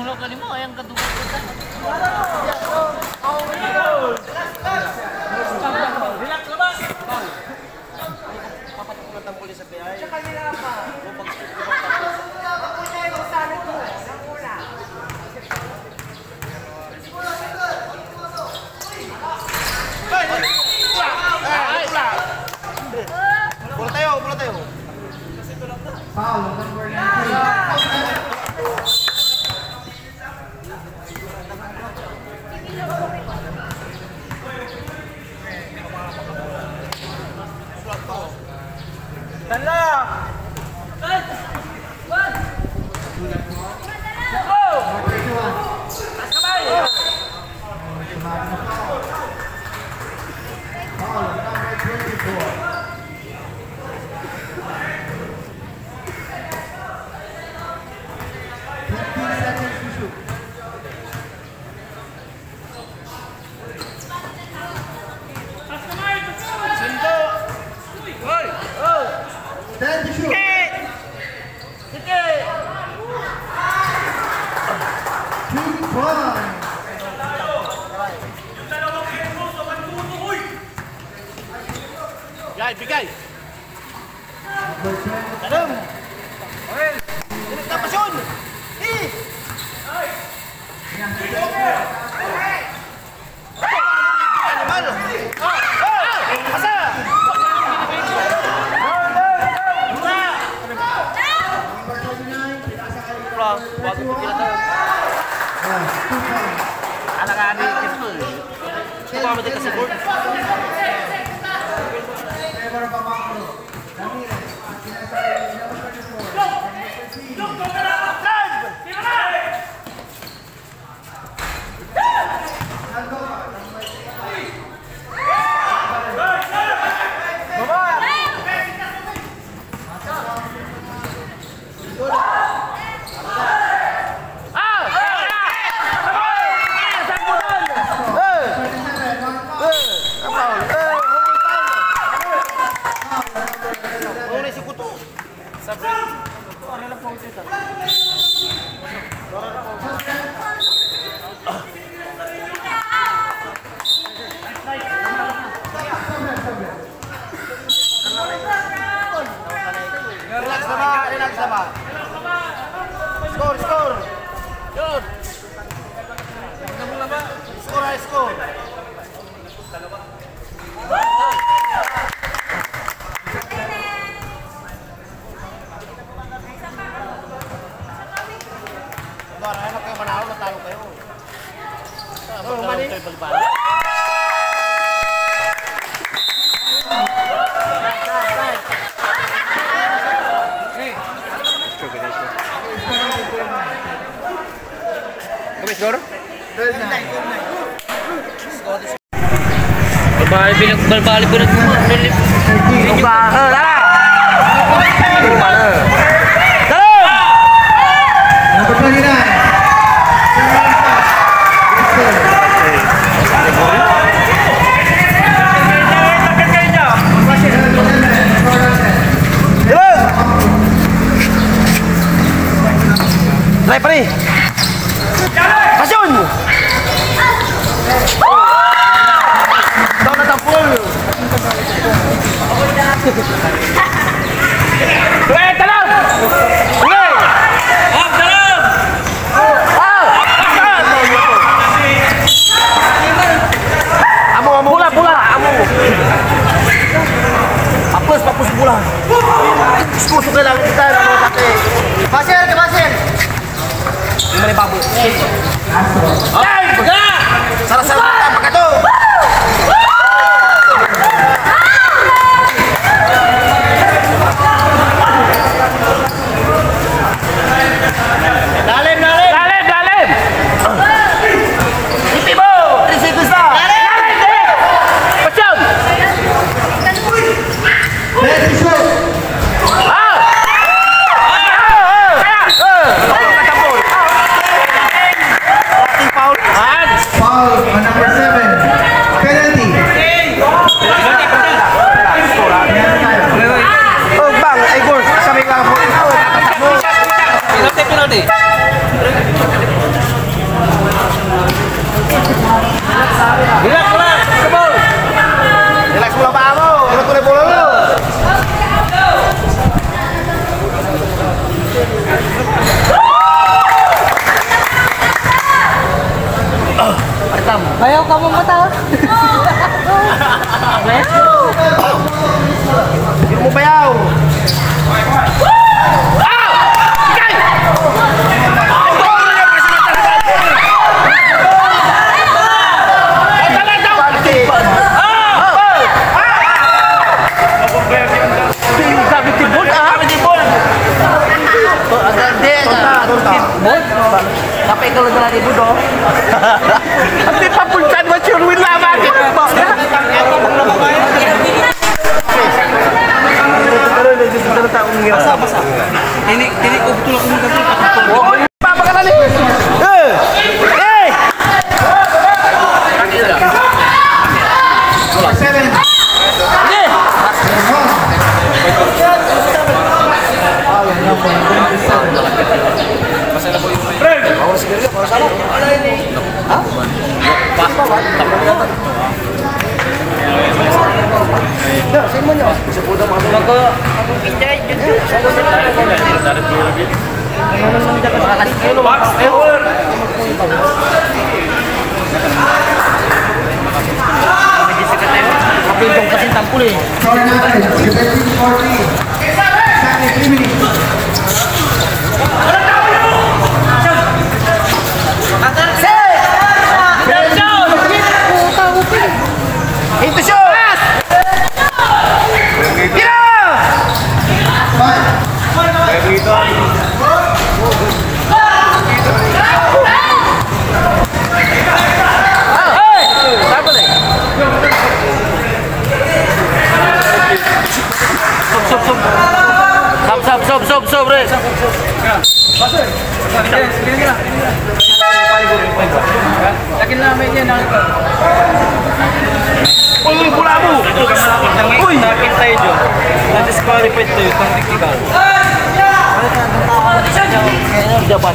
Mulok ka mo, ayang katungkol. Relax na ba? Papatok na tang pulis sa PI. Sa kanila pa. Ako na yung salot mo. Nang una. Bola tayo, bola tayo. Foul, number 9. Bigay! Dalam! Oil! Ulit na pasyon! Asa! Anak-anak itu coba mereka sebut Skor, skor. Yun. Skor ay skor. Para ano kayo manalo, natalo kayo. Mali. Skor? Berbalik berat Philip. Coba, dah. Number 29. Drive nih. Pasyon! Daw na tampol! Wait, talam! Wait! Talam! Amo, bola, bola! Amo! Papus bola! Kusuk lang kita ng kate. Pasir, ke pasir! Ini babu. Hey, bergerak. Salah-salah apa kata? Dalim. Tibo, di situ sah. Pecam. Foul, number Bayaw ka mo mata. Bayaw. Hindi mo bayaw. Sampai kalau jalan ibu dong. Hindi pa pulsan mo sure win lamang. Ini ko betul aku minta. Oh, papakalan ni. Score natin, defensive 40. Second 3 minutes. Into shoot! Tira! Sob, Res. Yakin namin yan. Uy, pula mo! Uy! Nakit tayo dyan. Na-disqualified tayo itong technical. Dapat,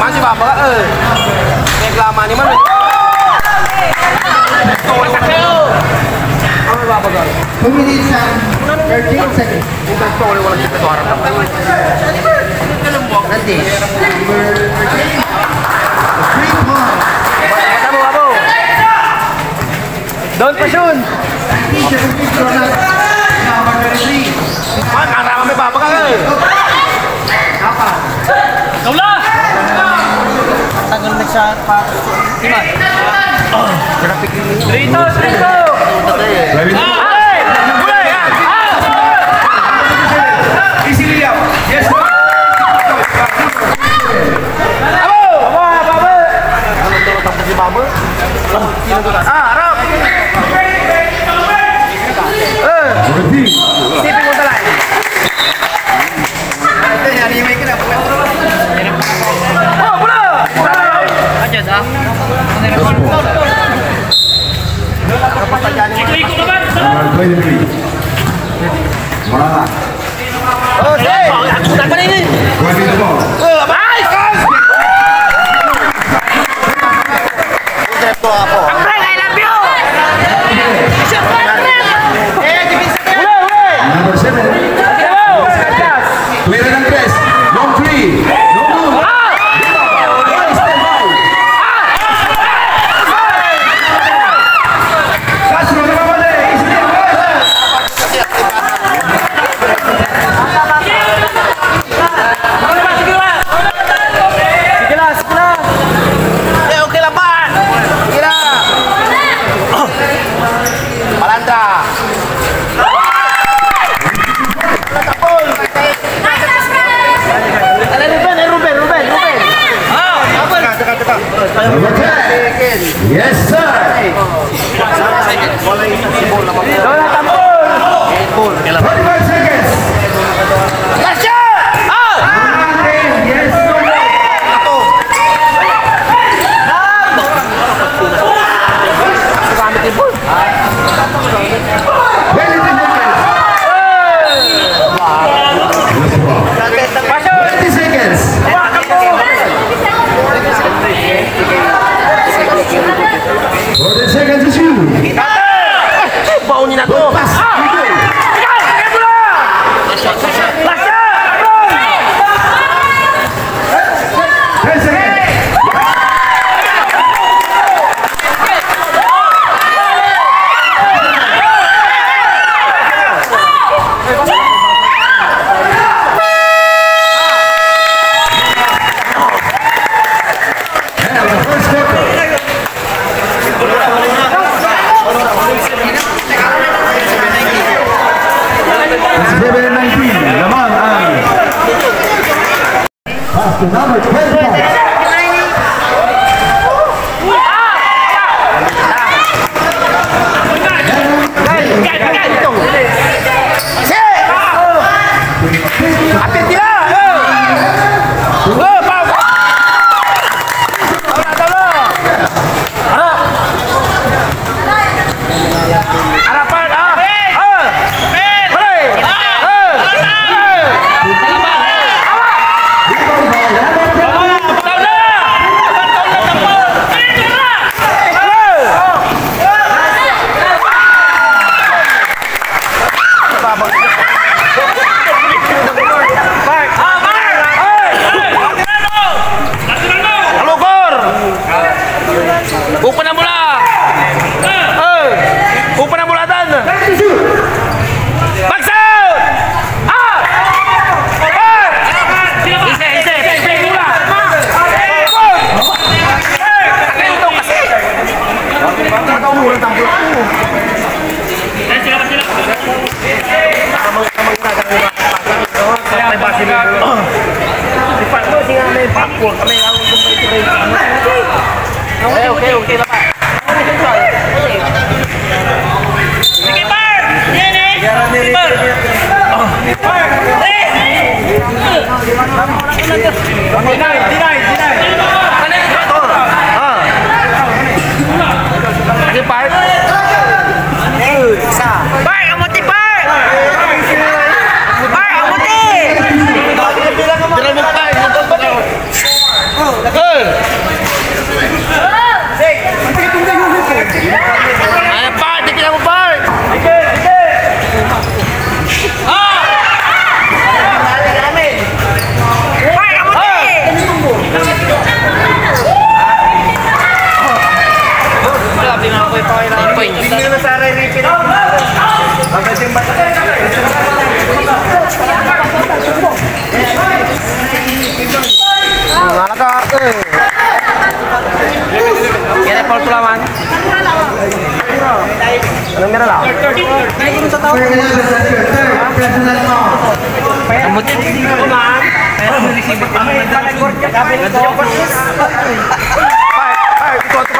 masih apa ka? Reklama ni man. Ano ba ba? 2 minutes and 13 seconds. Ito story wala dito to harap. Nanti. Number 13. 3 points. Kamu abo. Don't pushun. 17 product. Number 23. Man, arama may baba ka. Apa? Kaula! Tagal na siya pa. Timan. Rito! Harap! Sipin mo talay. Oh, bola! Aja dah. Ikut naman! Number 23. Morala. Oh, say! Apa ini? Grabbing the ball. Abay! Ito ako. I love you! Number 7. Clear and press. Long 3. No move. Oke lah, Pak. Kira. Palandra. Ruben. Number 10. Yes, sir. Bola tampol. 45 seconds. Last shot. Yes, sir. Gamit yung ball. 20 seconds. 40 seconds is you. Baunin na to. Pass. Last shot. to number 25. Oke lah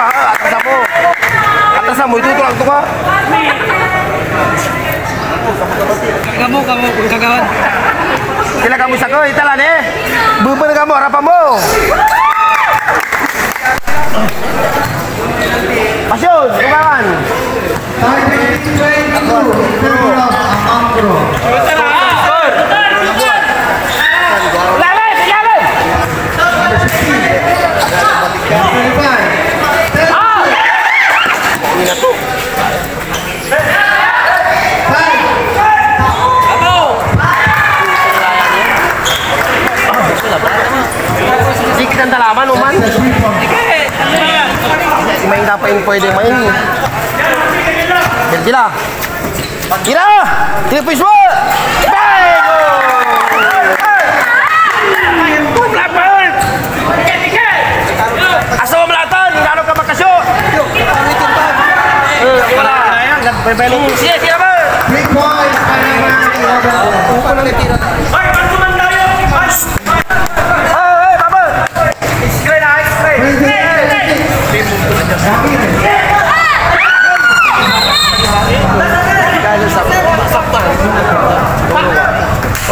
Pak. Atasamu itu tulang tuka. Kamu kagawan. Sila kamu sako italan Buber kamu harapanmu. Pasyun, kawan. Sedikit dalaman uman. Main apa yang pwede main? Gila. Gila. Three piece work. Asal melatan, kalau ke Makasyo. Berbelung. Siap, Bang. Big points,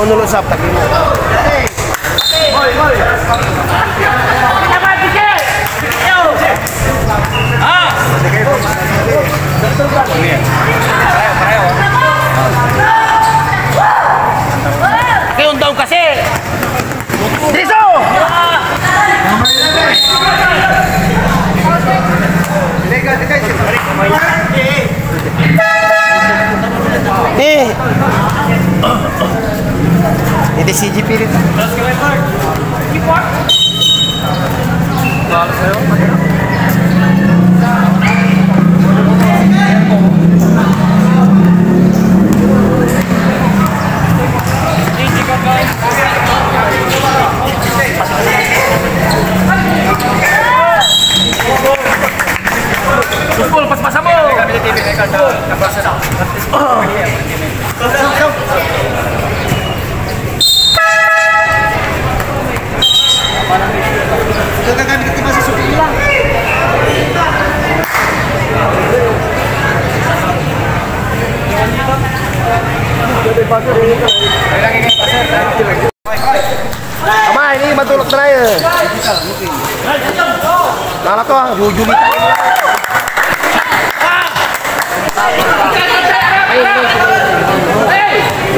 Oh, nulung sabta. Keuntung kasih. Driso. Ini CGP rin. Kumpul pas-pasan mo. to ha. Julita.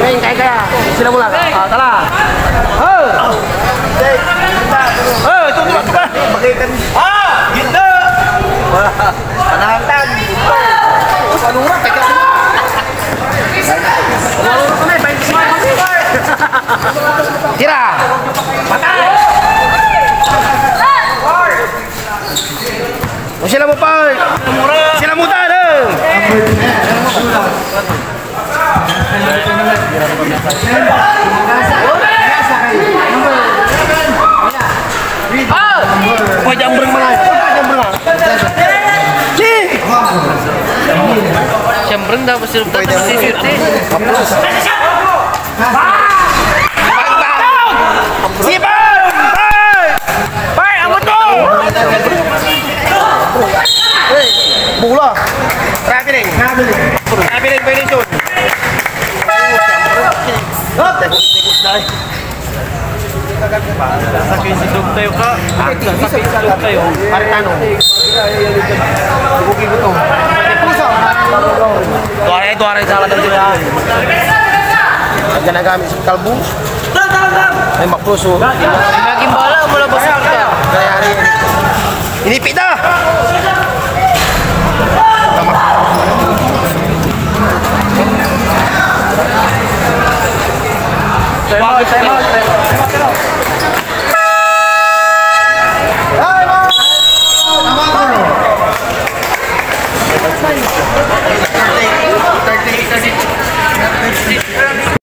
Main kaya. Sila mula. Salah. Itu ba? Bagitan. Gitu. Panahatan. Panura teka. Panura kami, baik semua. Tira. Patay. O sila mo pa. Sila mo tayo. Pwede ang berang mga. Siyempre dapat sila sisirte. Sipang! Bay! Ang to! Bola. Traveling. Traveling position. Sakit si Dog tayo ka. Sakit si Dog tayo. Paritano. Buki ko to. Tuwara salah dari dia. Jangan kami kalbu. Tembak pelusuh. Naging bala mula ba sa kita? Kaya hari ini. Ini pita.